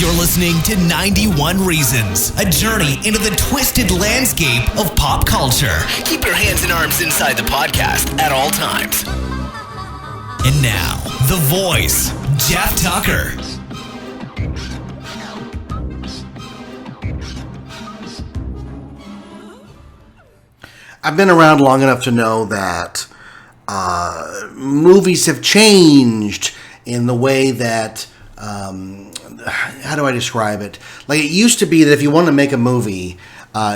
You're listening to 91 Reasons, a journey into the twisted landscape of pop culture. Keep your hands and arms inside the podcast at all times. And now, the voice, Jeff Tucker. I've been around long enough to know that movies have changed in the way that, how do I describe it? Like, it used to be that if you wanted to make a movie,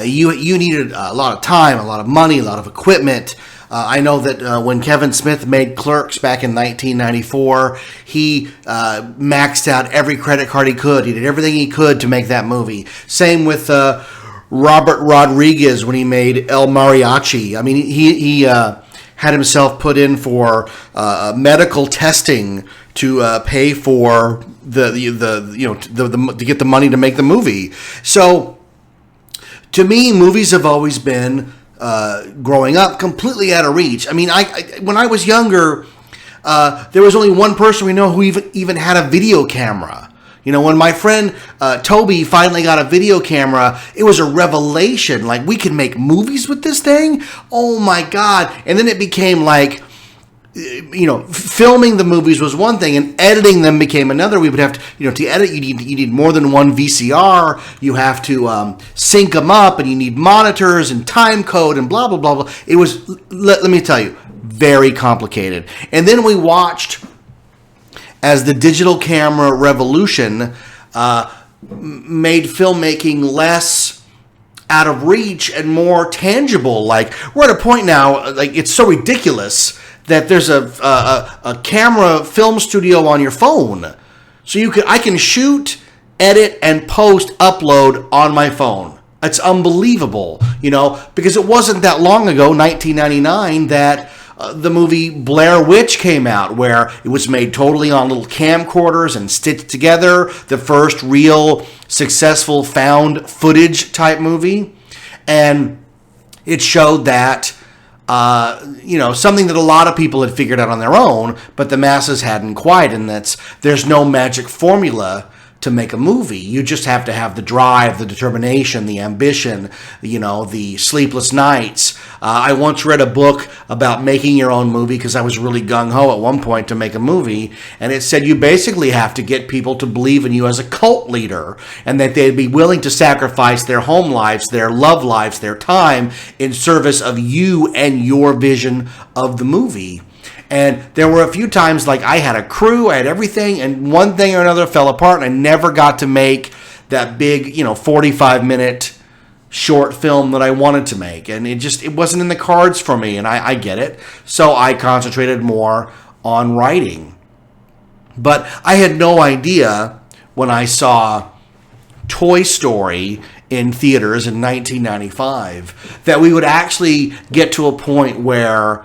you needed a lot of time, a lot of money, a lot of equipment. I know that when Kevin Smith made Clerks back in 1994, he maxed out every credit card he could. He did everything he could to make that movie. Same with Robert Rodriguez when he made El Mariachi. I mean, he had himself put in for medical testing to pay for to get the money to make the movie. So, to me, movies have always been growing up completely out of reach. I mean, when I was younger, there was only one person we know who even had a video camera. You know, when my friend Toby finally got a video camera, it was a revelation. Like, we can make movies with this thing? Oh my God. And then it became like, filming the movies was one thing and editing them became another. We would have to, to edit, you need more than one VCR. You have to sync them up, and you need monitors and time code and blah, blah, blah, blah. It was, let me tell you, very complicated. And then we watched as the digital camera revolution made filmmaking less out of reach and more tangible. Like, we're at a point now, like, it's so ridiculous that there's a camera film studio on your phone. So I can shoot, edit, and upload on my phone. It's unbelievable, because it wasn't that long ago, 1999, that the movie Blair Witch came out, where it was made totally on little camcorders and stitched together, the first real successful found footage type movie. And it showed that, something that a lot of people had figured out on their own, but the masses hadn't quite, and there's no magic formula to make a movie. You just have to have the drive, the determination, the ambition, the sleepless nights. I once read a book about making your own movie because I was really gung-ho at one point to make a movie, and it said you basically have to get people to believe in you as a cult leader, and that they'd be willing to sacrifice their home lives, their love lives, their time in service of you and your vision of the movie. And there were a few times, like, I had a crew, I had everything, and one thing or another fell apart, and I never got to make that big, 45-minute short film that I wanted to make. And it wasn't in the cards for me, and I get it. So I concentrated more on writing. But I had no idea when I saw Toy Story in theaters in 1995 that we would actually get to a point where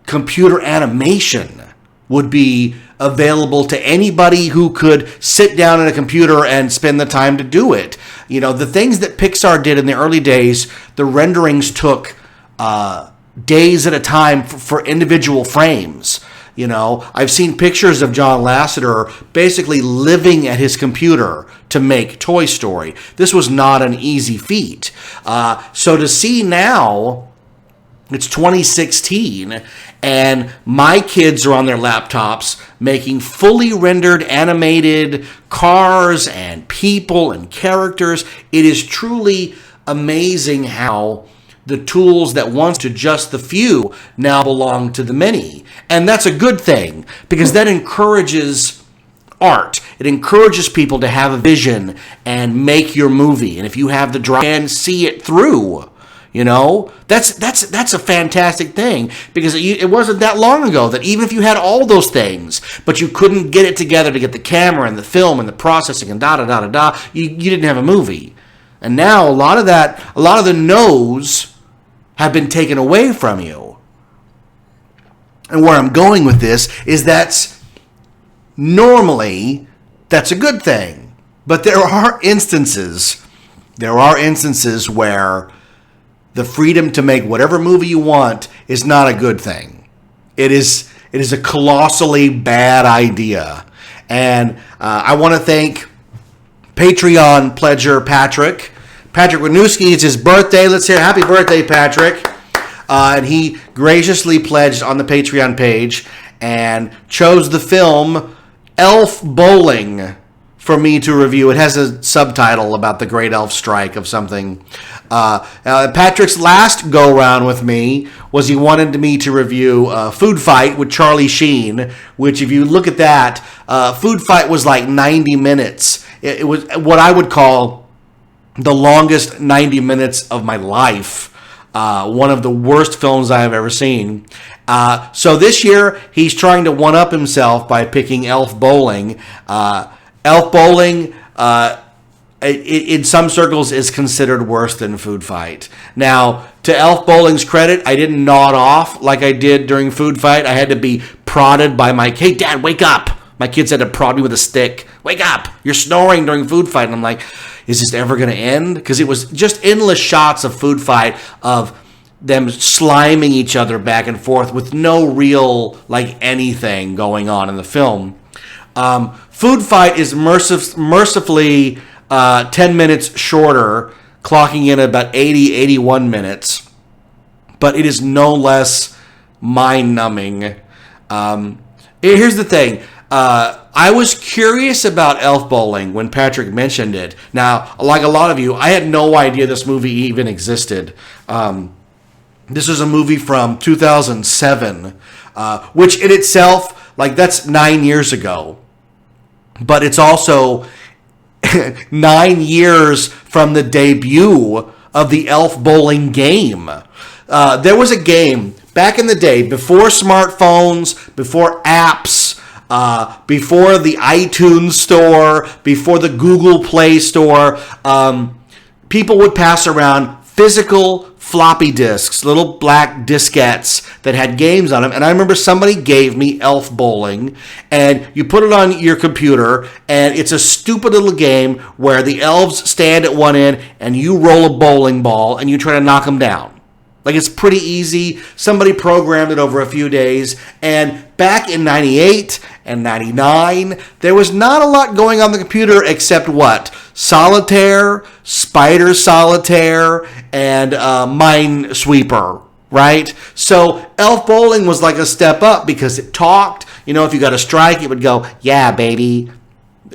computer animation would be available to anybody who could sit down at a computer and spend the time to do it. The things that Pixar did in the early days, the renderings took days at a time for individual frames. I've seen pictures of John Lasseter basically living at his computer to make Toy Story. This was not an easy feat. So to see now, it's 2016, and my kids are on their laptops making fully rendered animated cars and people and characters. It is truly amazing how the tools that once to just the few now belong to the many. And that's a good thing, because that encourages art. It encourages people to have a vision and make your movie. And if you have the drive and see it through, that's a fantastic thing, because it wasn't that long ago that even if you had all those things, but you couldn't get it together to get the camera and the film and the processing and you didn't have a movie. And now a lot of the no's have been taken away from you. And where I'm going with this is normally that's a good thing, but there are instances where the freedom to make whatever movie you want is not a good thing. It is a colossally bad idea. And I want to thank Patreon pledger Patrick. Patrick Winooski, it's his birthday. Let's hear happy birthday, Patrick. And he graciously pledged on the Patreon page and chose the film Elf Bowling for me to review. It has a subtitle about the Great Elf Strike of something. Patrick's last go-round with me was he wanted me to review Food Fight with Charlie Sheen, which if you look at that, Food Fight was like 90 minutes. It was what I would call the longest 90 minutes of my life. One of the worst films I have ever seen. So this year, he's trying to one-up himself by picking Elf Bowling. Elf Bowling, in some circles, is considered worse than Food Fight. Now, to Elf Bowling's credit, I didn't nod off like I did during Food Fight. I had to be prodded by hey, Dad, wake up. My kids had to prod me with a stick. Wake up. You're snoring during Food Fight. And I'm like, is this ever going to end? Because it was just endless shots of Food Fight of them sliming each other back and forth with no real, anything going on in the film. Food Fight is mercifully 10 minutes shorter, clocking in at about 81 minutes. But it is no less mind-numbing. Here's the thing. I was curious about Elf Bowling when Patrick mentioned it. Now, like a lot of you, I had no idea this movie even existed. This is a movie from 2007, which in itself, that's 9 years ago. But it's also 9 years from the debut of the Elf Bowling game. There was a game back in the day, before smartphones, before apps, before the iTunes store, before the Google Play store. People would pass around physical floppy disks, little black diskettes that had games on them. And I remember somebody gave me Elf Bowling, and you put it on your computer, and it's a stupid little game where the elves stand at one end, and you roll a bowling ball, and you try to knock them down. It's pretty easy. Somebody programmed it over a few days. And back in 98 and 99, there was not a lot going on the computer except what? Solitaire, Spider Solitaire, and Minesweeper, right? So Elf Bowling was like a step up because it talked. If you got a strike, it would go, yeah, baby.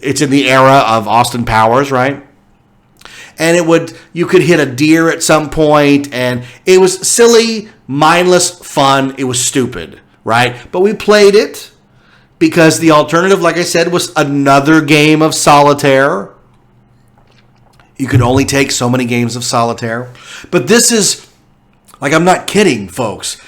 It's in the era of Austin Powers, right? And you could hit a deer at some point, and it was silly, mindless fun. It was stupid, right? But we played it because the alternative, like I said, was another game of solitaire. You could only take so many games of solitaire. But this is, I'm not kidding, folks.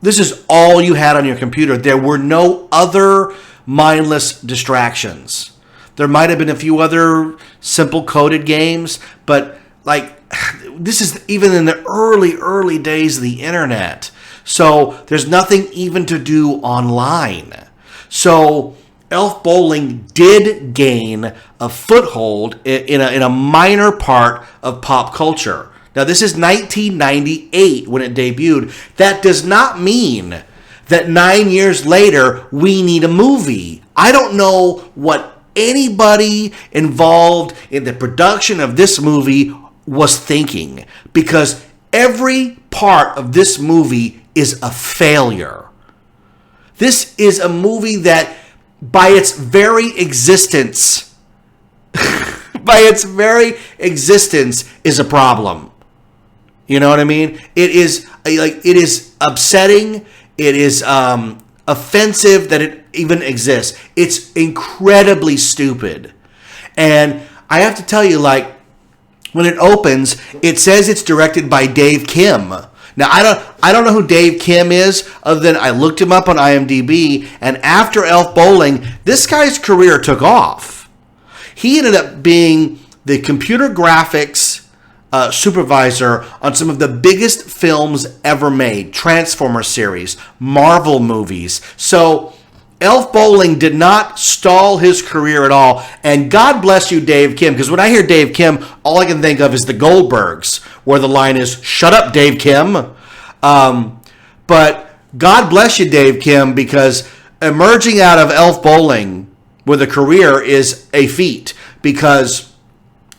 This is all you had on your computer. There were no other mindless distractions. There might have been a few other simple coded games, but this is even in the early days of the internet. So there's nothing even to do online. So Elf Bowling did gain a foothold in a minor part of pop culture. Now this is 1998 when it debuted. That does not mean that 9 years later we need a movie. I don't know what anybody involved in the production of this movie was thinking, because every part of this movie is a failure. This is a movie that by its very existence is a problem. You know what I mean? It is upsetting. It is offensive that it even exists. It's incredibly stupid. And I have to tell you, when it opens, it says it's directed by Dave Kim. Now, I don't know who Dave Kim is, other than I looked him up on IMDb, and after Elf Bowling, this guy's career took off. He ended up being the computer graphics supervisor on some of the biggest films ever made, Transformers series, Marvel movies. So Elf Bowling did not stall his career at all. And God bless you, Dave Kim, because when I hear Dave Kim, all I can think of is the Goldbergs, where the line is, "Shut up, Dave Kim." But God bless you, Dave Kim, because emerging out of Elf Bowling with a career is a feat, because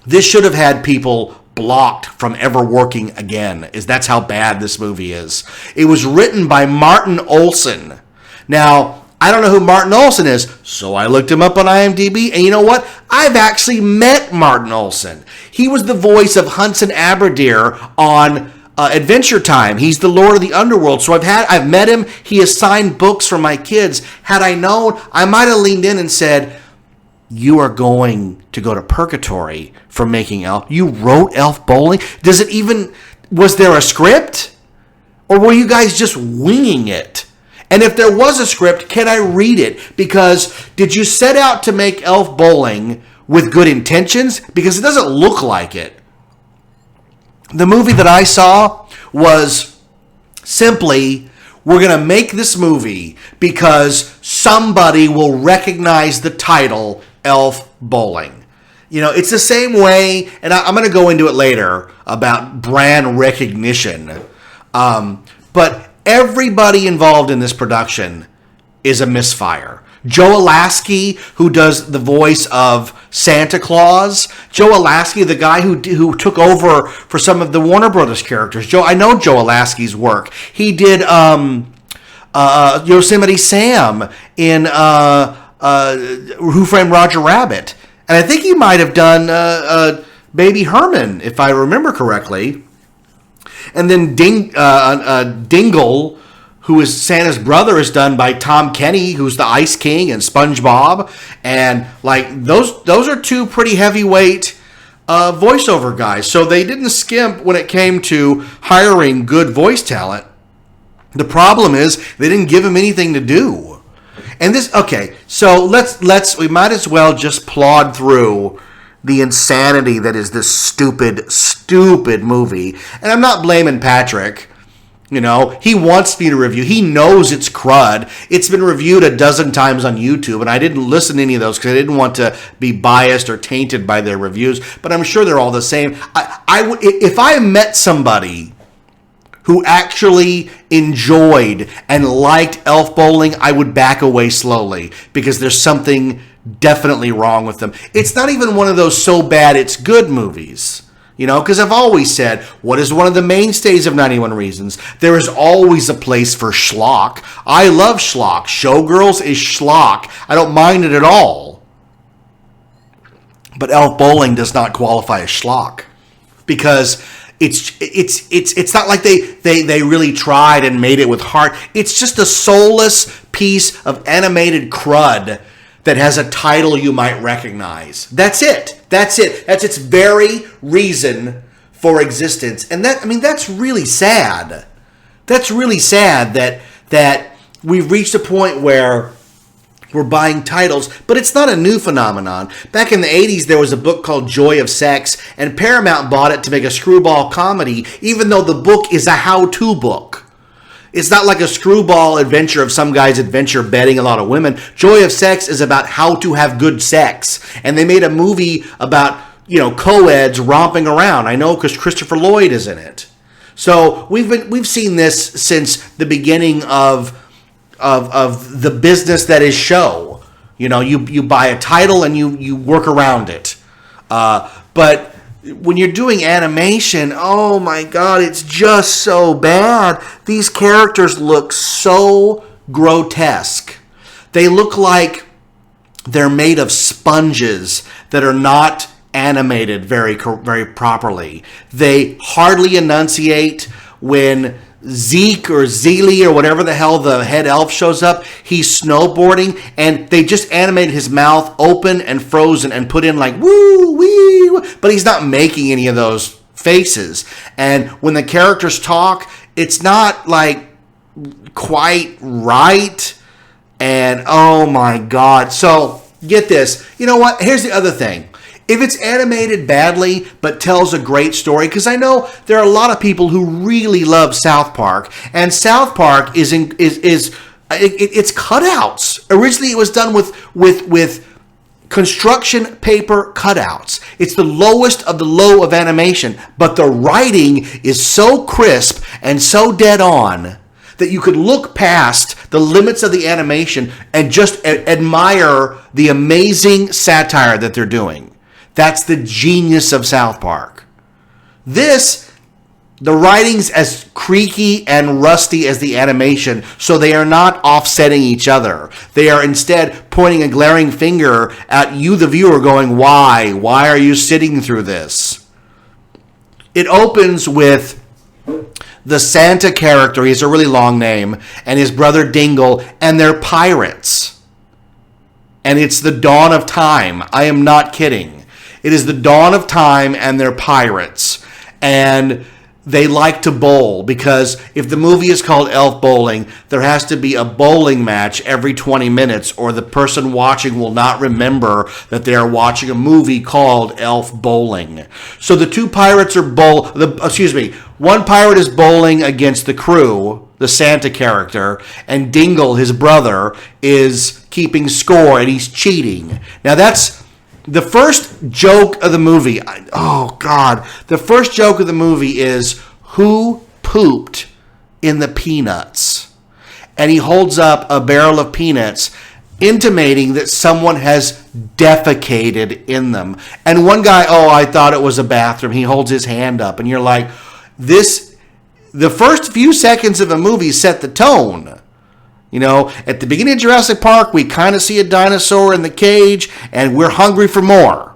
This should have had people blocked from ever working again. That's how bad this movie is. It was written by Martin Olson. Now, I don't know who Martin Olson is, so I looked him up on IMDb, and you know what? I've actually met Martin Olson. He was the voice of Hudson Aberdeer on Adventure Time. He's the Lord of the Underworld. So I've met him. He has signed books for my kids. Had I known, I might have leaned in and said, "You are going to go to purgatory for making Elf. You wrote Elf Bowling? Was there a script? Or were you guys just winging it? And if there was a script, can I read it? Because did you set out to make Elf Bowling with good intentions? Because it doesn't look like it. The movie that I saw was simply, we're going to make this movie because somebody will recognize the title Elf Bowling. You know, it's the same way, and I'm going to go into it later about brand recognition. But everybody involved in this production is a misfire. Joe Alasky, who does the voice of Santa Claus. Joe Alasky, the guy who took over for some of the Warner Brothers characters. I know Joe Alasky's work. He did Yosemite Sam in Who Framed Roger Rabbit. And I think he might have done Baby Herman, if I remember correctly. And then Dingle, who is Santa's brother, is done by Tom Kenny, who's the Ice King and SpongeBob. And like those are two pretty heavyweight voiceover guys. So they didn't skimp when it came to hiring good voice talent. The problem is they didn't give him anything to do. And so we might as well just plod through the insanity that is this stupid, stupid movie. And I'm not blaming Patrick. You know, he wants me to review. He knows it's crud. It's been reviewed a dozen times on YouTube, and I didn't listen to any of those because I didn't want to be biased or tainted by their reviews. But I'm sure they're all the same. If I met somebody who actually enjoyed and liked Elf Bowling, I would back away slowly because there's something definitely wrong with them. It's not even one of those so bad it's good movies. You know, because I've always said, what is one of the mainstays of 91 Reasons? There is always a place for schlock. I love schlock. Showgirls is schlock. I don't mind it at all. But Elf Bowling does not qualify as schlock because it's not like they really tried and made it with heart. It's just a soulless piece of animated crud that has a title you might recognize. That's it. That's its very reason for existence. And that's really sad. That's really sad that we've reached a point where we're buying titles, but it's not a new phenomenon. Back in the 80s, there was a book called Joy of Sex, and Paramount bought it to make a screwball comedy, even though the book is a how-to book. It's not like a screwball adventure of some guy's adventure betting a lot of women. Joy of Sex is about how to have good sex. And they made a movie about, co-eds romping around. I know because Christopher Lloyd is in it. So we've seen this since the beginning of the business that is show. You buy a title and you work around it. But when you're doing animation, oh my God, it's just so bad. These characters look so grotesque. They look like they're made of sponges that are not animated very properly. They hardly enunciate. When Zeke or Zeely or whatever the hell the head elf shows up, he's snowboarding, and they just animated his mouth open and frozen and put in like woo wee, but he's not making any of those faces. And when the characters talk, it's not like quite right. And oh my God. So get this. You know what? Here's the other thing. If it's animated badly but tells a great story, because I know there are a lot of people who really love South Park, and South Park it's cutouts. Originally, it was done with construction paper cutouts. It's the lowest of the low of animation, but the writing is so crisp and so dead on that you could look past the limits of the animation and just admire the amazing satire that they're doing. That's the genius of South Park. The writing's as creaky and rusty as the animation, so they are not offsetting each other. They are instead pointing a glaring finger at you, the viewer, going, why? Why are you sitting through this? It opens with the Santa character, he has a really long name, and his brother Dingle, and they're pirates. And it's the dawn of time. I am not kidding. It is the dawn of time, and they're pirates. And they like to bowl, because if the movie is called Elf Bowling, there has to be a bowling match every 20 minutes, or the person watching will not remember that they are watching a movie called Elf Bowling. So the two pirates are one pirate is bowling against the crew, the Santa character, and Dingle, his brother, is keeping score, and he's cheating. Now that's the first joke of the movie. Oh, God. The first joke of the movie is, who pooped in the peanuts? And he holds up a barrel of peanuts, intimating that someone has defecated in them. And one guy, I thought it was a bathroom. He holds his hand up, and you're like, the first few seconds of a movie set the tone. You know, at the beginning of Jurassic Park, we kind of see a dinosaur in the cage, and we're hungry for more.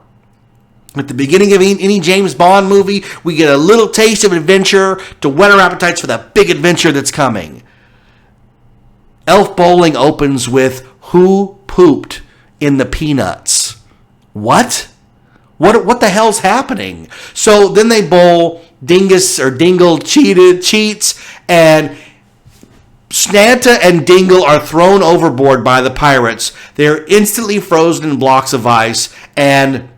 At the beginning of any James Bond movie, we get a little taste of adventure to whet our appetites for that big adventure that's coming. Elf Bowling opens with, who pooped in the peanuts? What? What the hell's happening? So then they bowl, Dingle cheats, and Santa and Dingle are thrown overboard by the pirates. They are instantly frozen in blocks of ice, and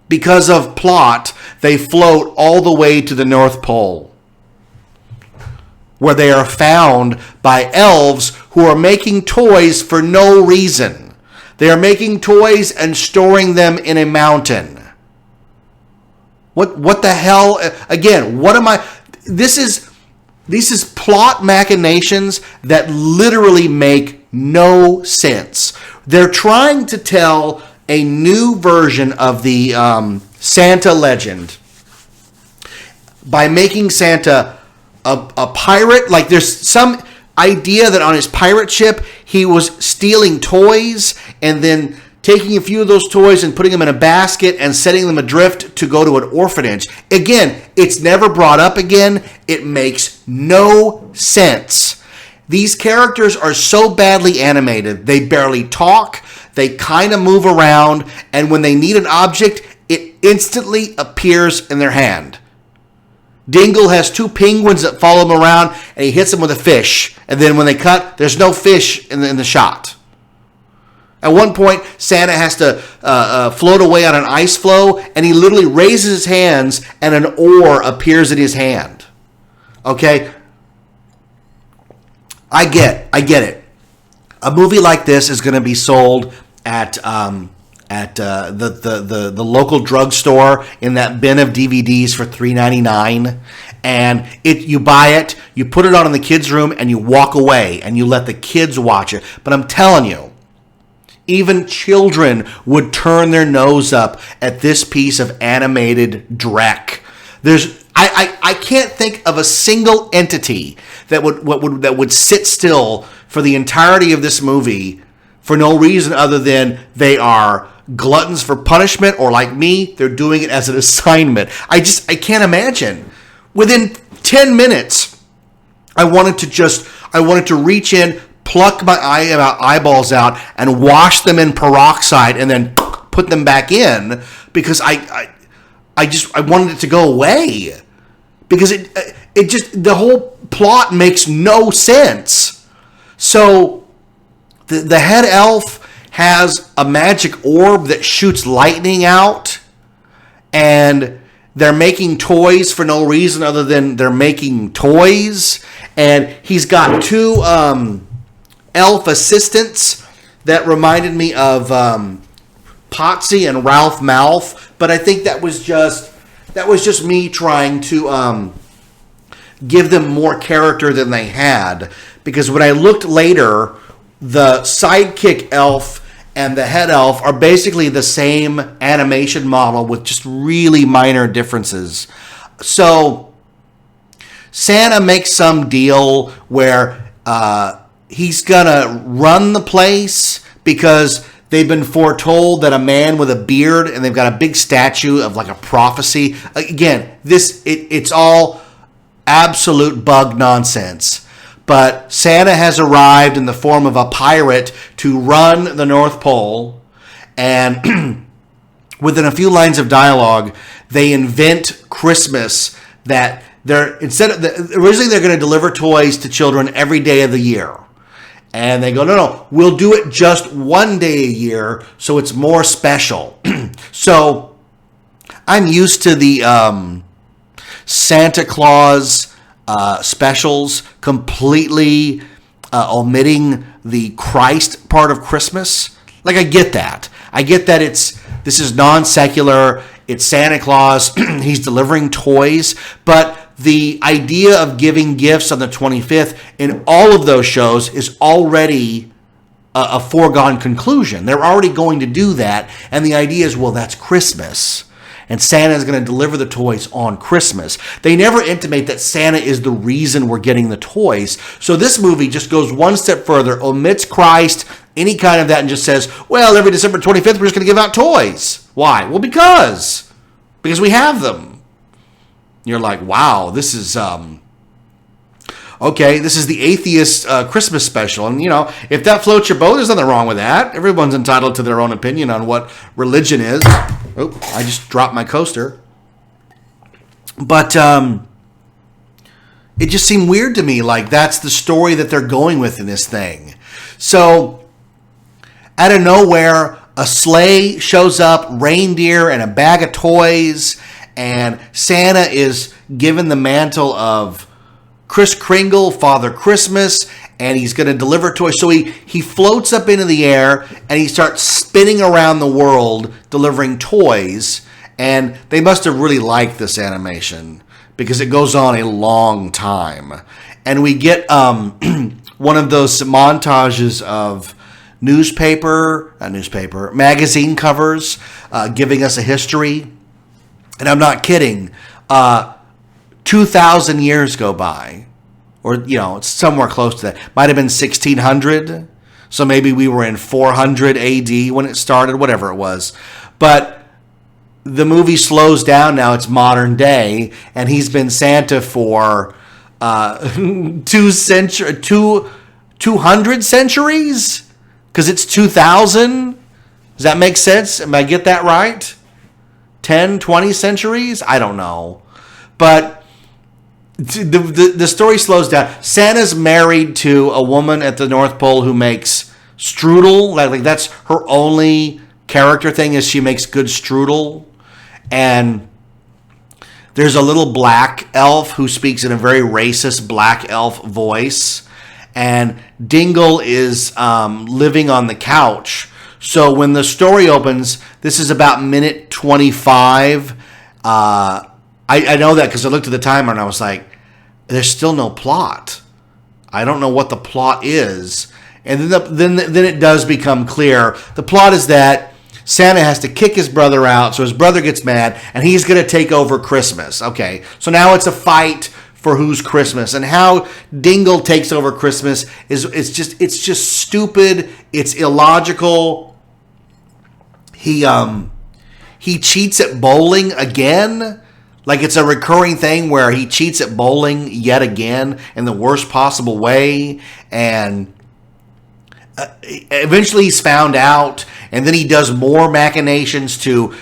because of plot, they float all the way to the North Pole, where they are found by elves who are making toys for no reason. They are making toys and storing them in a mountain. What the hell? Again, what am I? This is plot machinations that literally make no sense. They're trying to tell a new version of the Santa legend by making Santa a pirate. Like, there's some idea that on his pirate ship he was stealing toys and then taking a few of those toys and putting them in a basket and setting them adrift to go to an orphanage. Again, it's never brought up again. It makes no sense. These characters are so badly animated. They barely talk. They kind of move around. And when they need an object, it instantly appears in their hand. Dingle has two penguins that follow him around, and he hits them with a fish. And then when they cut, there's no fish in the shot. At one point, Santa has to float away on an ice floe, and he literally raises his hands, and an oar appears in his hand. Okay? I get it. A movie like this is going to be sold at the local drugstore in that bin of DVDs for $3.99, and you buy it, you put it on in the kids' room, and you walk away, and you let the kids watch it. But I'm telling you, even children would turn their nose up at this piece of animated dreck. I can't think of a single entity that would sit still for the entirety of this movie for no reason other than they are gluttons for punishment, or like me, they're doing it as an assignment. I can't imagine. Within 10 minutes, I wanted to reach in, pluck my eyeballs out, and wash them in peroxide, and then put them back in, because I wanted it to go away, because the whole plot makes no sense. So the head elf has a magic orb that shoots lightning out, and they're making toys for no reason other than they're making toys, and he's got two elf assistants that reminded me of Potsy and Ralph Malph, but I think that was just me trying to give them more character than they had, because when I looked later, the sidekick elf and the head elf are basically the same animation model with just really minor differences. So Santa makes some deal where he's gonna run the place because they've been foretold that a man with a beard, and they've got a big statue of like a prophecy. Again, it's all absolute bug nonsense. But Santa has arrived in the form of a pirate to run the North Pole, and within a few lines of dialogue, they invent Christmas that originally they're going to deliver toys to children every day of the year. And they go, no, we'll do it just one day a year so it's more special. So I'm used to the Santa Claus specials completely omitting the Christ part of Christmas. Like, I get that. This is non-secular. It's Santa Claus. He's delivering toys. But the idea of giving gifts on the 25th in all of those shows is already a foregone conclusion. They're already going to do that. And the idea is, well, that's Christmas. And Santa is going to deliver the toys on Christmas. They never intimate that Santa is the reason we're getting the toys. So this movie just goes one step further, omits Christ, any kind of that, and just says, well, every December 25th, we're just going to give out toys. Why? Well, because we have them. You're like, wow, this is okay. This is the atheist Christmas special, and if that floats your boat, there's nothing wrong with that. Everyone's entitled to their own opinion on what religion is. Oh, I just dropped my coaster. But it just seemed weird to me. Like, that's the story that they're going with in this thing. So out of nowhere, a sleigh shows up, reindeer, and a bag of toys. And Santa is given the mantle of Kris Kringle, Father Christmas, and he's going to deliver toys. So he floats up into the air, and he starts spinning around the world delivering toys. And they must have really liked this animation because it goes on a long time. And we get one of those montages of magazine covers giving us a history. And I'm not kidding. 2,000 years go by. Or, it's somewhere close to that. Might have been 1600. So maybe we were in 400 AD when it started, whatever it was. But the movie slows down now. It's modern day. And he's been Santa for 200 centuries? Because it's 2,000? Does that make sense? Am I get that right? 10, 20 centuries? I don't know. But the story slows down. Santa's married to a woman at the North Pole who makes strudel. Like that's her only character thing, is she makes good strudel. And there's a little black elf who speaks in a very racist black elf voice. And Dingle is living on the couch. So when the story opens, this is about minute 25. I know that because I looked at the timer and I was like, there's still no plot. I don't know what the plot is. And then it does become clear. The plot is that Santa has to kick his brother out, so his brother gets mad, and he's going to take over Christmas. Okay, so now it's a fight for who's Christmas, and how Dingle takes over Christmas it's just stupid. It's illogical. He cheats at bowling again. Like, it's a recurring thing where he cheats at bowling yet again in the worst possible way. And eventually he's found out. And then he does more machinations to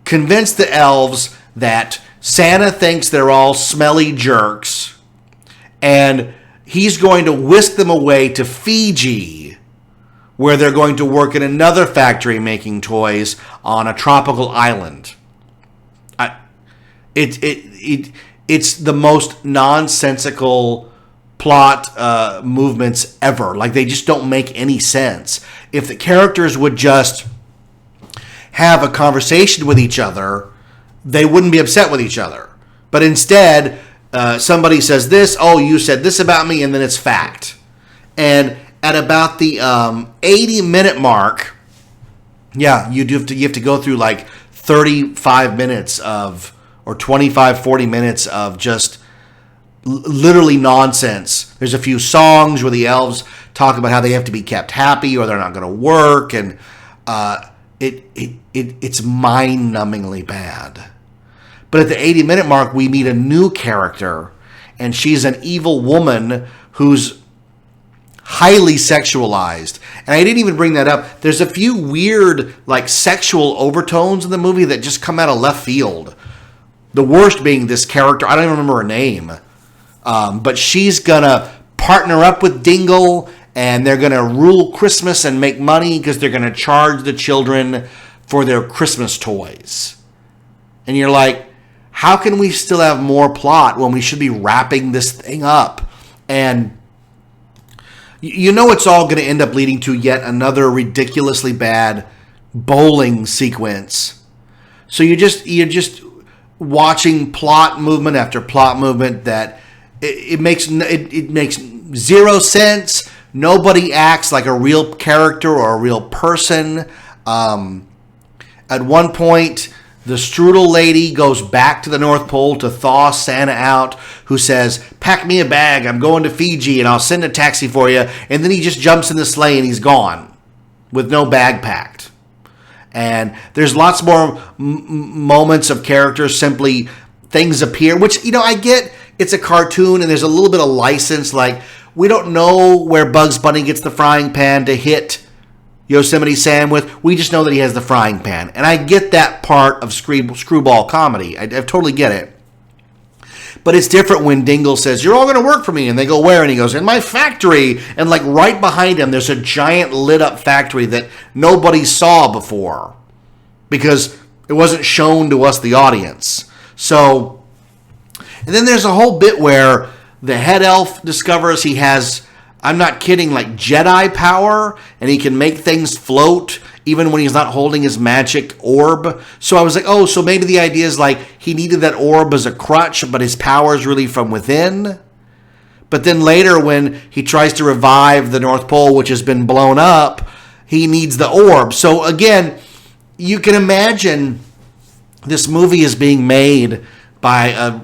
convince the elves that Santa thinks they're all smelly jerks. And he's going to whisk them away to Fiji, where they're going to work in another factory making toys on a tropical island. It's the most nonsensical plot movements ever. Like, they just don't make any sense. If the characters would just have a conversation with each other, they wouldn't be upset with each other. But instead, somebody says this, oh, you said this about me, and then it's fact. And at about the 80-minute mark, Yeah, you have to go through like 35 minutes of, or 25, 40 minutes of just literally nonsense. There's a few songs where the elves talk about how they have to be kept happy or they're not going to work, and it's mind-numbingly bad. But at the 80-minute mark, we meet a new character, and she's an evil woman who's highly sexualized. And I didn't even bring that up. There's a few weird, like, sexual overtones in the movie that just come out of left field. The worst being this character, I don't even remember her name, but she's gonna partner up with Dingle, and they're gonna rule Christmas and make money because they're gonna charge the children for their Christmas toys. And you're like, how can we still have more plot when we should be wrapping this thing up? And you know it's all going to end up leading to yet another ridiculously bad bowling sequence. So you're just watching plot movement after plot movement that it makes zero sense. Nobody acts like a real character or a real person. At one point, the strudel lady goes back to the North Pole to thaw Santa out, who says, pack me a bag, I'm going to Fiji, and I'll send a taxi for you. And then he just jumps in the sleigh and he's gone with no bag packed. And there's lots more moments of characters, simply things appear, which, I get it's a cartoon and there's a little bit of license. Like, we don't know where Bugs Bunny gets the frying pan to hit Yosemite Sam with. We just know that he has the frying pan. And I get that part of screwball comedy. I totally get it. But it's different when Dingle says, you're all going to work for me. And they go, where? And he goes, in my factory. And like right behind him, there's a giant lit up factory that nobody saw before, because it wasn't shown to us, the audience. So, and then there's a whole bit where the head elf discovers he has, I'm not kidding, like Jedi power, and he can make things float even when he's not holding his magic orb. So I was like, oh, so maybe the idea is like he needed that orb as a crutch, but his power is really from within. But then later when he tries to revive the North Pole, which has been blown up, he needs the orb. So again, you can imagine this movie is being made by a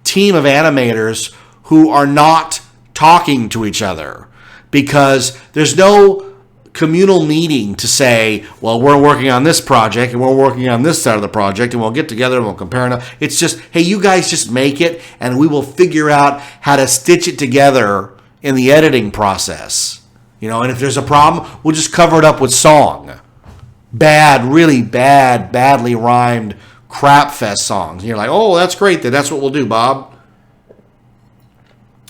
team of animators who are not talking to each other, because there's no communal meeting to say, well, we're working on this project and we're working on this side of the project and we'll get together and we'll compare it. It's just, hey, you guys just make it and we will figure out how to stitch it together in the editing process. And if there's a problem, we'll just cover it up with song. Bad, really bad, badly rhymed crap fest songs. And you're like, oh, that's great. That's what we'll do, Bob.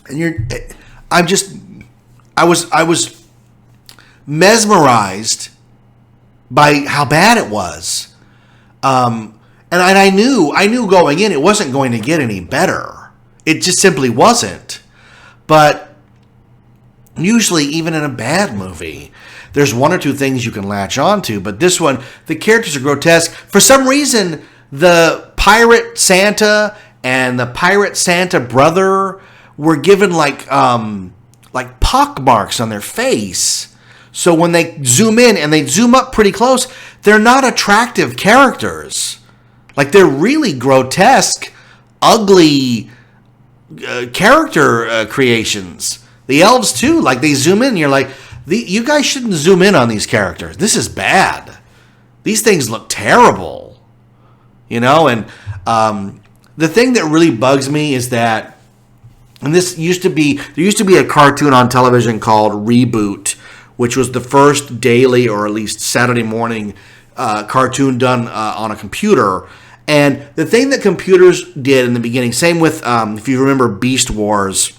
And I was mesmerized by how bad it was. And I knew going in it wasn't going to get any better. It just simply wasn't. But usually, even in a bad movie, there's one or two things you can latch onto. But this one, the characters are grotesque. For some reason, the pirate Santa and the pirate Santa brother were given like pock marks on their face. So when they zoom in and they zoom up pretty close, they're not attractive characters. Like, they're really grotesque, ugly character creations. The elves too. Like, they zoom in and you're like, you guys shouldn't zoom in on these characters. This is bad. These things look terrible. And the thing that really bugs me is that, and there used to be a cartoon on television called Reboot, which was the first daily, or at least Saturday morning, cartoon done on a computer. And the thing that computers did in the beginning, same with, if you remember Beast Wars,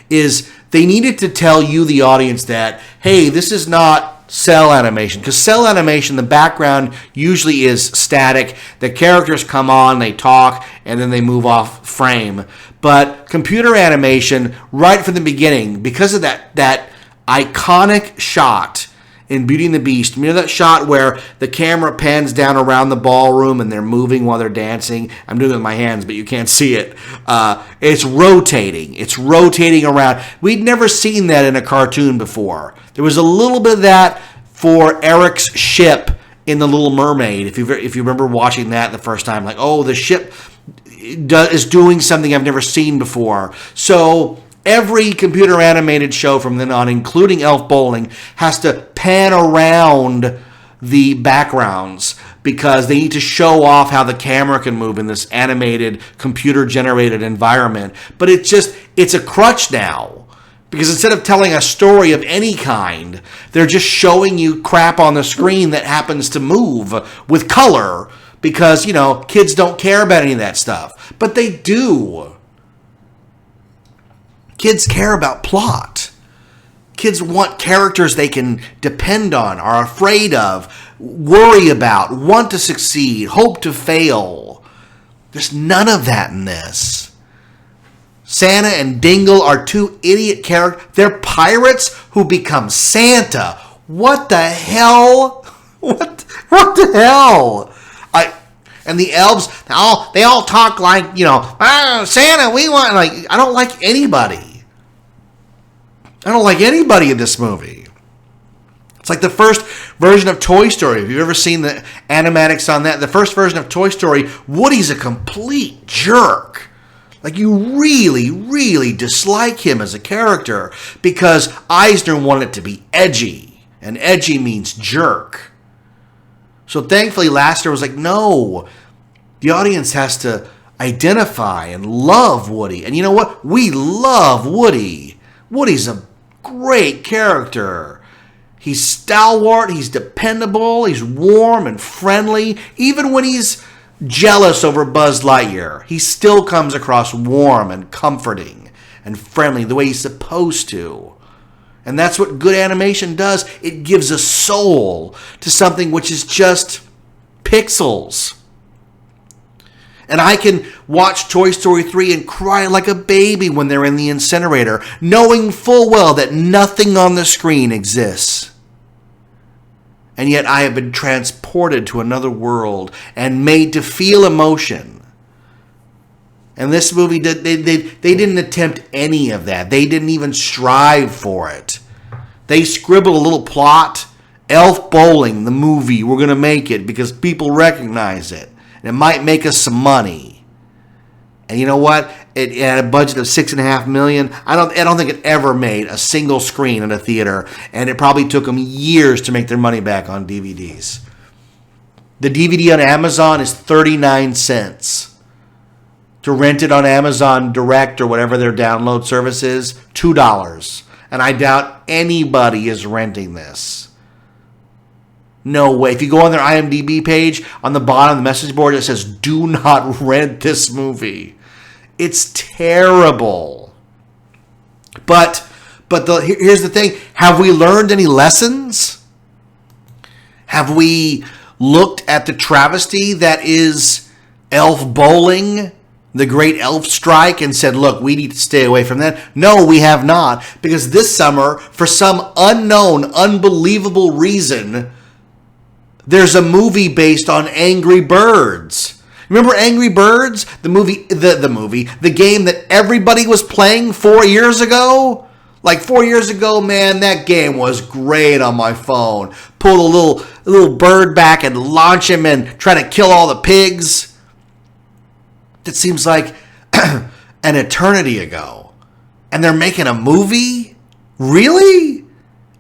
is they needed to tell you, the audience, that, hey, this is not cell animation. Because cell animation, the background usually is static. The characters come on, they talk, and then they move off frame. But computer animation, right from the beginning, because of that iconic shot in Beauty and the Beast, that shot where the camera pans down around the ballroom and they're moving while they're dancing? I'm doing it with my hands, but you can't see it. It's rotating. It's rotating around. We'd never seen that in a cartoon before. There was a little bit of that for Eric's ship in The Little Mermaid. If you remember watching that the first time, like, oh, the ship is doing something I've never seen before. So every computer animated show from then on, including Elf Bowling, has to pan around the backgrounds because they need to show off how the camera can move in this animated, computer-generated environment. But it's a crutch now. Because instead of telling a story of any kind, they're just showing you crap on the screen that happens to move with color because, kids don't care about any of that stuff. But they do. Kids care about plot. Kids want characters they can depend on, are afraid of, worry about, want to succeed, hope to fail. There's none of that in this. Santa and Dingle are two idiot characters. They're pirates who become Santa. What the hell? What the hell? And the elves, they all talk like, Santa, we want, I don't like anybody. I don't like anybody in this movie. It's like the first version of Toy Story. If you've ever seen the animatics on that, the first version of Toy Story, Woody's a complete jerk. Like, you really, really dislike him as a character because Eisner wanted it to be edgy, and edgy means jerk. So thankfully, Lasseter was like, no, the audience has to identify and love Woody. And you know what? We love Woody. Woody's a great character. He's stalwart, he's dependable, he's warm and friendly. Even when he's jealous over Buzz Lightyear, he still comes across warm and comforting and friendly the way he's supposed to. And that's what good animation does. It gives a soul to something which is just pixels. And I can watch Toy Story 3 and cry like a baby when they're in the incinerator, knowing full well that nothing on the screen exists. And yet I have been transported to another world and made to feel emotion. And this movie, they didn't attempt any of that. They didn't even strive for it. They scribbled a little plot. Elf Bowling, the movie, we're going to make it because people recognize it. And it might make us some money. And you know what? It had a budget of $6.5 million. I don't think it ever made a single screen in a theater, and it probably took them years to make their money back on DVDs. The DVD on Amazon is 39 cents. To rent it on Amazon Direct or whatever their download service is, $2. And I doubt anybody is renting this. No way. If you go on their IMDb page, on the bottom of the message board, it says, do not rent this movie. It's terrible. But here's the thing. Have we learned any lessons? Have we looked at the travesty that is Elf Bowling, the great elf strike, and said, look, we need to stay away from that? No, we have not. Because this summer, for some unknown, unbelievable reason, there's a movie based on Angry Birds. Remember Angry Birds? The game that everybody was playing 4 years ago? Like 4 years ago, man, that game was great on my phone. Pull a little bird back and launch him and try to kill all the pigs. That seems like an eternity ago. And they're making a movie? Really?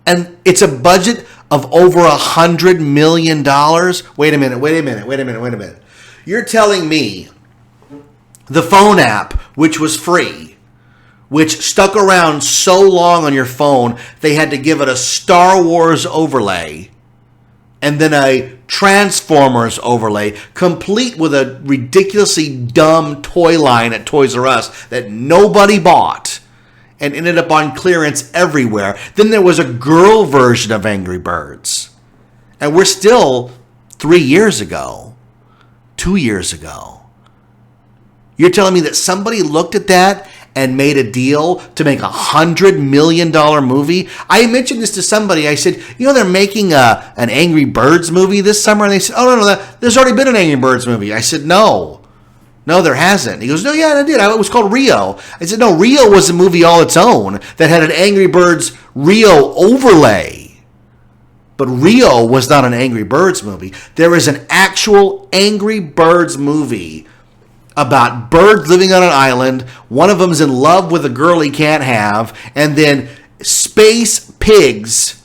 And it's a budget of over $100 million? Wait a minute. You're telling me the phone app, which was free, which stuck around so long on your phone, they had to give it a Star Wars overlay and then a Transformers overlay, complete with a ridiculously dumb toy line at Toys R Us that nobody bought and ended up on clearance everywhere. Then there was a girl version of Angry Birds. And we're still 3 years ago. 2 years ago. You're telling me that somebody looked at that and made a deal to make $100 million movie? I mentioned this to somebody. I said, they're making an Angry Birds movie this summer. And they said, oh, no, there's already been an Angry Birds movie. I said, no, there hasn't. He goes, no, yeah, I did. It was called Rio. I said, no, Rio was a movie all its own that had an Angry Birds Rio overlay. But Rio was not an Angry Birds movie. There is an actual Angry Birds movie about birds living on an island. One of them's in love with a girl he can't have, and then space pigs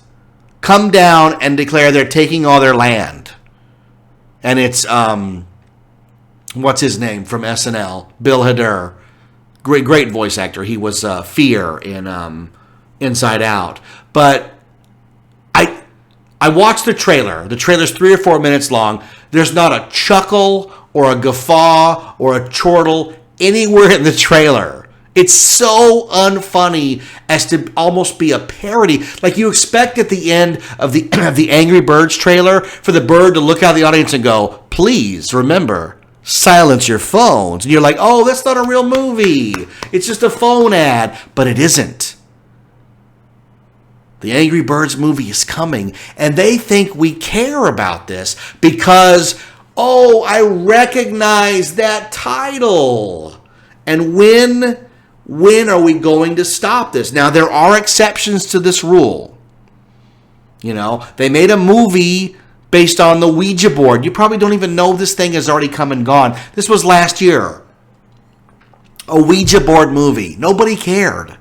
come down and declare they're taking all their land. And it's what's his name from SNL? Bill Hader. Great voice actor. He was Fear in Inside Out. But I watched the trailer. The trailer's 3 or 4 minutes long. There's not a chuckle or a guffaw or a chortle anywhere in the trailer. It's so unfunny as to almost be a parody. Like you expect at the end of the Angry Birds trailer for the bird to look out the audience and go, please remember, silence your phones. And you're like, oh, that's not a real movie. It's just a phone ad. But it isn't. The Angry Birds movie is coming, and they think we care about this because, oh, I recognize that title. And when are we going to stop this? Now, there are exceptions to this rule. You know, they made a movie based on the Ouija board. You probably don't even know this thing has already come and gone. This was last year. A Ouija board movie. Nobody cared.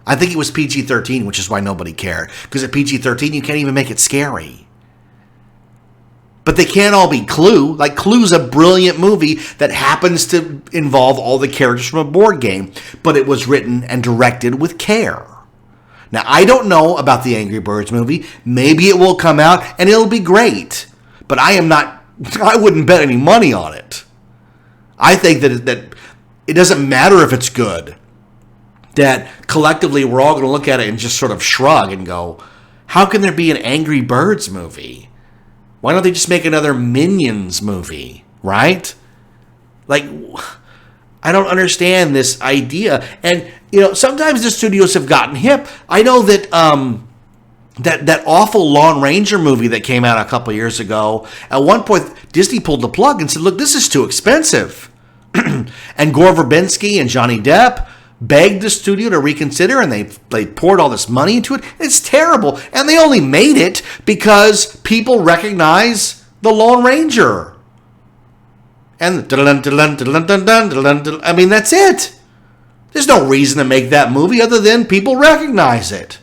I think it was PG-13, which is why nobody cared. Because at PG-13, you can't even make it scary. But they can't all be Clue. Like, Clue's a brilliant movie that happens to involve all the characters from a board game. But it was written and directed with care. Now, I don't know about the Angry Birds movie. Maybe it will come out and it'll be great. But I wouldn't bet any money on it. I think that it doesn't matter if it's good. That collectively we're all going to look at it and just sort of shrug and go, how can there be an Angry Birds movie? Why don't they just make another Minions movie, right? Like, I don't understand this idea. And, you know, sometimes the studios have gotten hip. I know that that awful Lone Ranger movie that came out a couple years ago, at one point Disney pulled the plug and said, look, this is too expensive. And Gore Verbinski and Johnny Depp begged the studio to reconsider, and they poured all this money into it. It's terrible. And they only made it because people recognize the Lone Ranger. And I mean, that's it. There's no reason to make that movie other than people recognize it.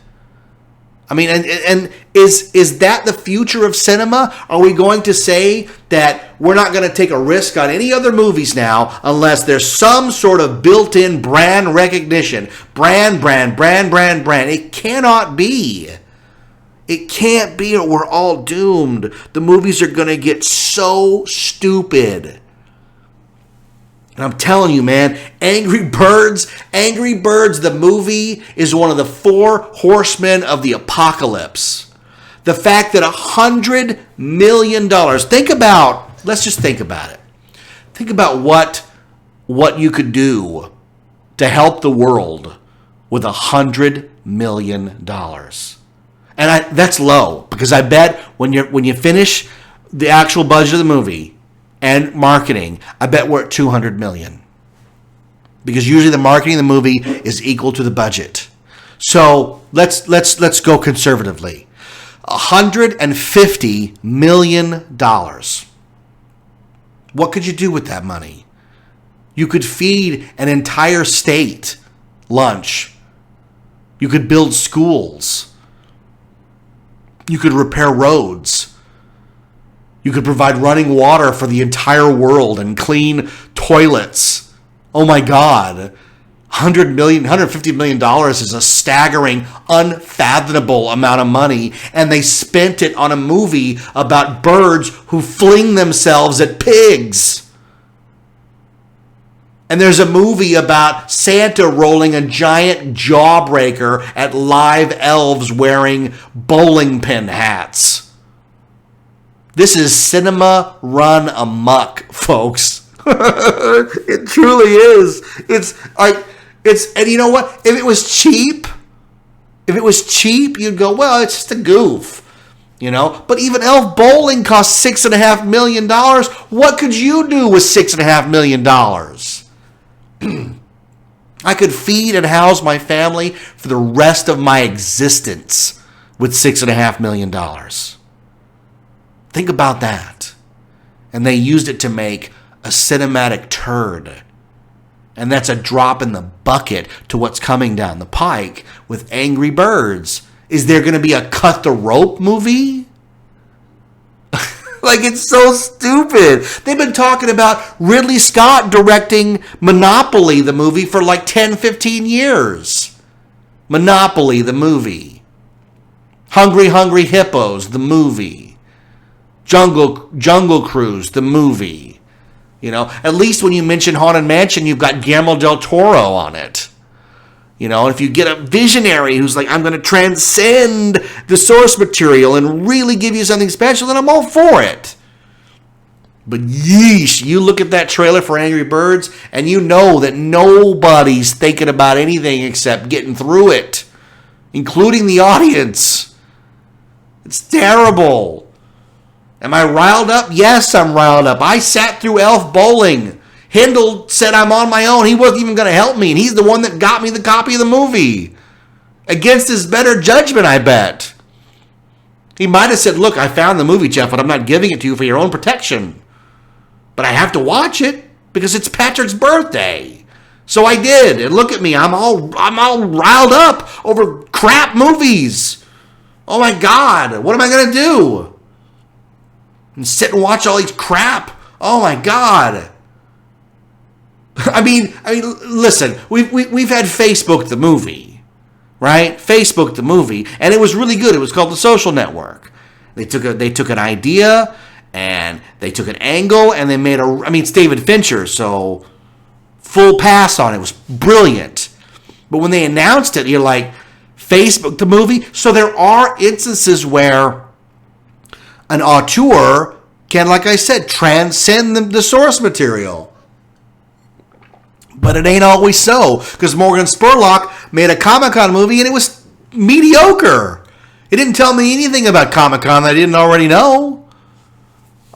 I mean, and is that the future of cinema? Are we going to say that we're not going to take a risk on any other movies now unless there's some sort of built-in brand recognition? Brand. It cannot be. It can't be, or we're all doomed. The movies are going to get so stupid. And I'm telling you, man, Angry Birds, the movie, is one of the 4 horsemen of the apocalypse. The fact that $100 million, let's just think about it. Think about what you could do to help the world with $100 million. And that's low, because I bet when you finish the actual budget of the movie, and marketing, I bet we're at $200 million. Because usually the marketing of the movie is equal to the budget. So let's go conservatively. $150 million. What could you do with that money? You could feed an entire state lunch. You could build schools. You could repair roads. You could provide running water for the entire world and clean toilets. Oh my God. $150 million is a staggering, unfathomable amount of money. And they spent it on a movie about birds who fling themselves at pigs. And there's a movie about Santa rolling a giant jawbreaker at live elves wearing bowling pin hats. This is cinema run amok, folks. It truly is. And you know what? If it was cheap, you'd go, well, it's just a goof, you know. But even elf bowling costs $6.5 million. What could you do with $6.5 million? I could feed and house my family for the rest of my existence with $6.5 million. Think about that. And they used it to make a cinematic turd. And that's a drop in the bucket to what's coming down the pike with Angry Birds. Is there going to be a Cut the Rope movie? Like, it's so stupid. They've been talking about Ridley Scott directing Monopoly, the movie, for like 10, 15 years. Monopoly, the movie. Hungry Hungry Hippos, the movie. Jungle Cruise, the movie. You know, at least when you mention Haunted Mansion, you've got Guillermo del Toro on it. You know, if you get a visionary who's like, I'm going to transcend the source material and really give you something special, then I'm all for it. But yeesh, you look at that trailer for Angry Birds and you know that nobody's thinking about anything except getting through it, including the audience. It's terrible. Am I riled up? Yes, I'm riled up. I sat through Elf Bowling. Hindle said I'm on my own. He wasn't even going to help me, and he's the one that got me the copy of the movie. Against his better judgment, I bet. He might have said, look, I found the movie, Jeff, but I'm not giving it to you for your own protection. But I have to watch it because it's Patrick's birthday. So I did, and look at me. I'm all riled up over crap movies. Oh, my God. What am I going to do? And sit and watch all these crap? Oh, my God. I mean, listen, we've had Facebook the movie, right? Facebook the movie, and it was really good. It was called The Social Network. They took an idea and they took an angle and they made it's David Fincher, so full pass on it. It was brilliant. But when they announced it, you're like, Facebook the movie? So there are instances where an auteur can, like I said, transcend the source material. But it ain't always so, because Morgan Spurlock made a Comic-Con movie and it was mediocre. It didn't tell me anything about Comic-Con that I didn't already know.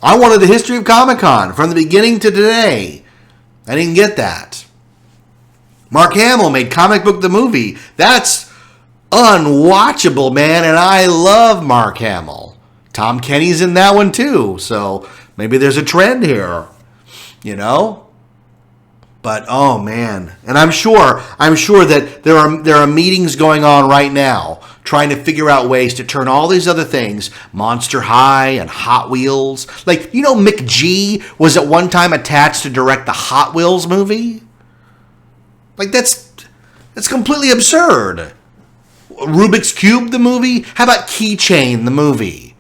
I wanted the history of Comic-Con from the beginning to today. I didn't get that. Mark Hamill made Comic Book the movie. That's unwatchable, man, and I love Mark Hamill. Tom Kenny's in that one too, so maybe there's a trend here, you know? But oh man, and I'm sure that there are meetings going on right now trying to figure out ways to turn all these other things, Monster High and Hot Wheels. Like, you know, Mick G was at one time attached to direct the Hot Wheels movie. Like, that's completely absurd. Rubik's Cube the movie? How about Keychain the movie?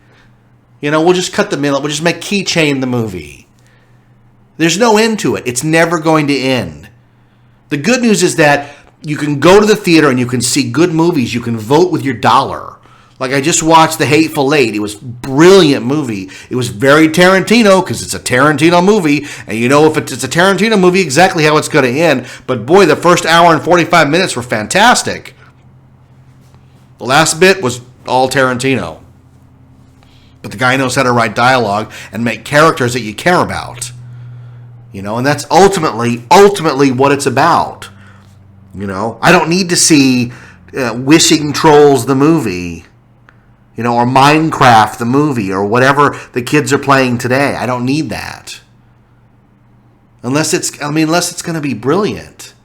You know, we'll just cut the middle. We'll just make Keychain the movie. There's no end to it. It's never going to end. The good news is that you can go to the theater and you can see good movies. You can vote with your dollar. Like, I just watched The Hateful Eight. It was a brilliant movie. It was very Tarantino because it's a Tarantino movie. And you know if it's a Tarantino movie exactly how it's going to end. But boy, the first hour and 45 minutes were fantastic. The last bit was all Tarantino. But the guy knows how to write dialogue and make characters that you care about. You know, and that's ultimately what it's about. You know, I don't need to see Wishing Trolls the movie, you know, or Minecraft the movie, or whatever the kids are playing today. I don't need that. Unless it's going to be brilliant.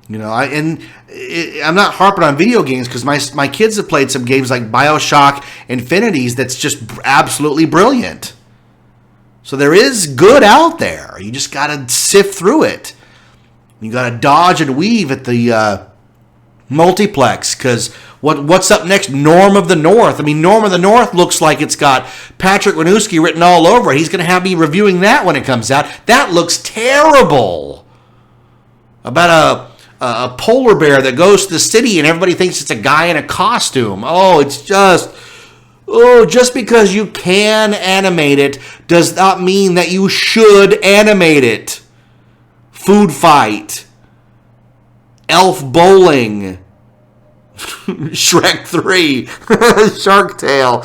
You know, I'm not harping on video games because my kids have played some games like BioShock Infinities that's just absolutely brilliant. So there is good out there. You just got to sift through it. You got to dodge and weave at the multiplex, because what's up next? Norm of the North. I mean, Norm of the North looks like it's got Patrick Winooski written all over it. He's going to have me reviewing that when it comes out. That looks terrible. About a polar bear that goes to the city and everybody thinks it's a guy in a costume. Oh, it's just... Oh, just because you can animate it does not mean that you should animate it. Food Fight. Elf Bowling. Shrek 3. Shark Tale.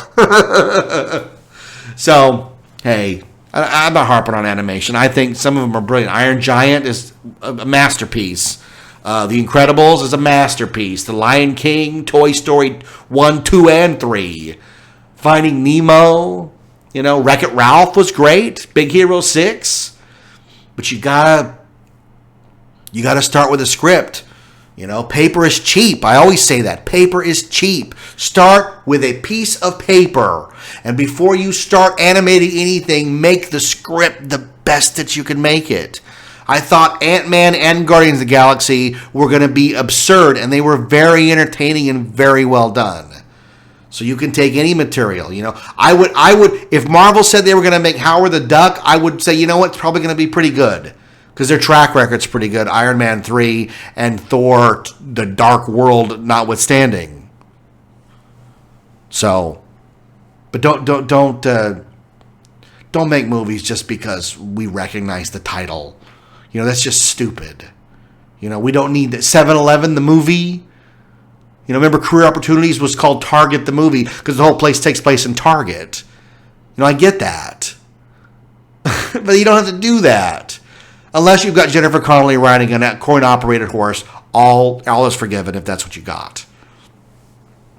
So, hey, I'm not harping on animation. I think some of them are brilliant. Iron Giant is a masterpiece. The Incredibles is a masterpiece. The Lion King, Toy Story 1, 2, and 3. Finding Nemo, Wreck-It Ralph was great. Big Hero 6. But you gotta start with a script. Paper is cheap. I always say that. Paper is cheap. Start with a piece of paper. And before you start animating anything, make the script the best that you can make it. I thought Ant-Man and Guardians of the Galaxy were going to be absurd, and they were very entertaining and very well done. So you can take any material. I would, if Marvel said they were going to make Howard the Duck, I would say, it's probably going to be pretty good. Because their track record's pretty good. Iron Man 3 and Thor, The Dark World notwithstanding. So, but don't make movies just because we recognize the title. That's just stupid. We don't need that. 7-Eleven, the movie. Remember Career Opportunities was called Target the movie because the whole place takes place in Target. I get that. But you don't have to do that. Unless you've got Jennifer Connelly riding a coin-operated horse, all is forgiven if that's what you got.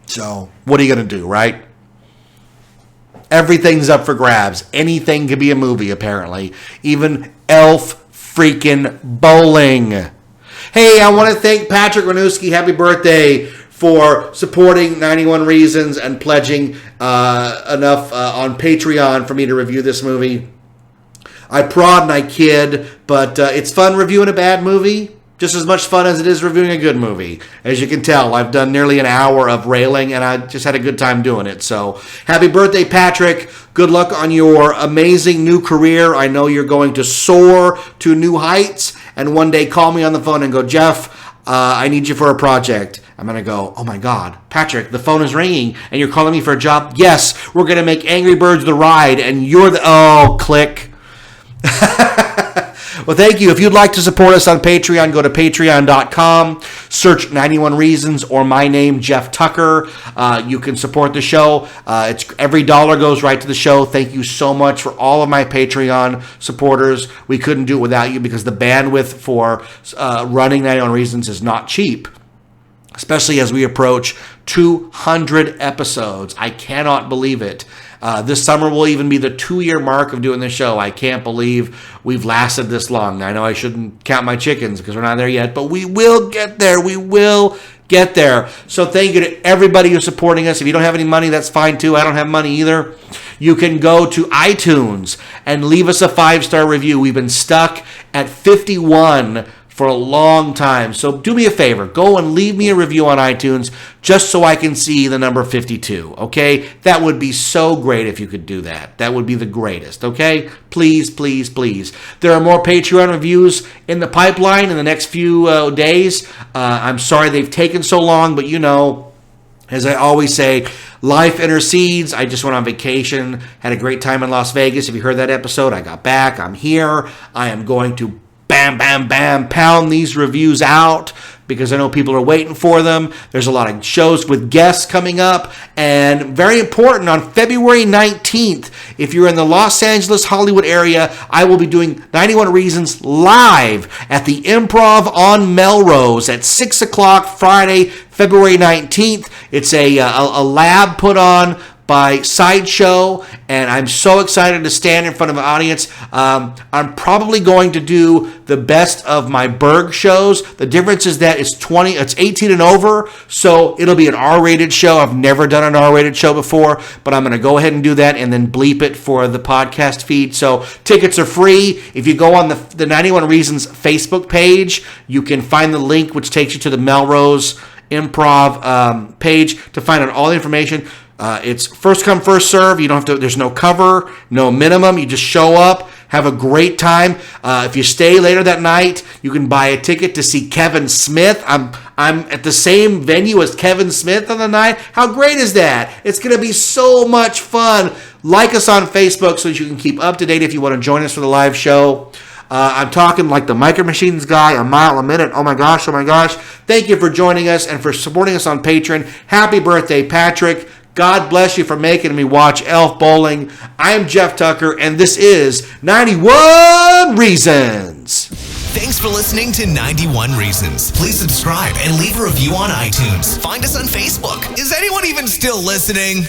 So, what are you going to do, right? Everything's up for grabs. Anything could be a movie, apparently. Even elf freaking bowling. Hey, I want to thank Patrick Renewski. Happy birthday for supporting 91 Reasons and pledging enough on Patreon for me to review this movie. I prod and I kid, but it's fun reviewing a bad movie. Just as much fun as it is reviewing a good movie. As you can tell, I've done nearly an hour of railing, and I just had a good time doing it. So, happy birthday, Patrick. Good luck on your amazing new career. I know you're going to soar to new heights, and one day call me on the phone and go, Jeff, I need you for a project. I'm going to go, oh my God, Patrick, the phone is ringing, and you're calling me for a job? Yes, we're going to make Angry Birds the ride, and you're click. Well, thank you. If you'd like to support us on Patreon, go to patreon.com, search 91 Reasons or my name, Jeff Tucker. You can support the show. Every dollar goes right to the show. Thank you so much for all of my Patreon supporters. We couldn't do it without you because the bandwidth for running 91 Reasons is not cheap, especially as we approach 200 episodes. I cannot believe it. This summer will even be the 2-year mark of doing the show. I can't believe we've lasted this long. I know I shouldn't count my chickens because we're not there yet, but we will get there. We will get there. So thank you to everybody who's supporting us. If you don't have any money, that's fine too. I don't have money either. You can go to iTunes and leave us a 5-star review. We've been stuck at 51 for a long time. So do me a favor. Go and leave me a review on iTunes just so I can see the number 52, okay? That would be so great if you could do that. That would be the greatest, okay? Please, please, please. There are more Patreon reviews in the pipeline in the next few days. I'm sorry they've taken so long, but as I always say, life intercedes. I just went on vacation, had a great time in Las Vegas. If you heard that episode, I got back. I'm here. I am going to pound these reviews out because I know people are waiting for them. There's a lot of shows with guests coming up, and very important, on February 19th, if you're in the Los Angeles, Hollywood area, I will be doing 91 Reasons live at the Improv on Melrose at 6 o'clock Friday, February 19th. It's a lab put on by Sideshow, and I'm so excited to stand in front of an audience. I'm probably going to do the best of my Berg shows. The difference is that it's 18 and over, so it'll be an R-rated show. I've never done an R-rated show before, but I'm going to go ahead and do that and then bleep it for the podcast feed. So tickets are free. If you go on the 91 Reasons Facebook page, you can find the link which takes you to the Melrose Improv page to find out all the information. It's first come, first serve. You don't have to, there's no cover, no minimum. You just show up, have a great time. If you stay later that night, you can buy a ticket to see Kevin Smith. I'm at the same venue as Kevin Smith on the night. How great is that? It's going to be so much fun. Like us on Facebook so that you can keep up to date if you want to join us for the live show. I'm talking like the Micro Machines guy, a mile a minute. Oh my gosh. Thank you for joining us and for supporting us on Patreon. Happy birthday, Patrick. God bless you for making me watch Elf Bowling. I'm Jeff Tucker, and this is 91 Reasons. Thanks for listening to 91 Reasons. Please subscribe and leave a review on iTunes. Find us on Facebook. Is anyone even still listening?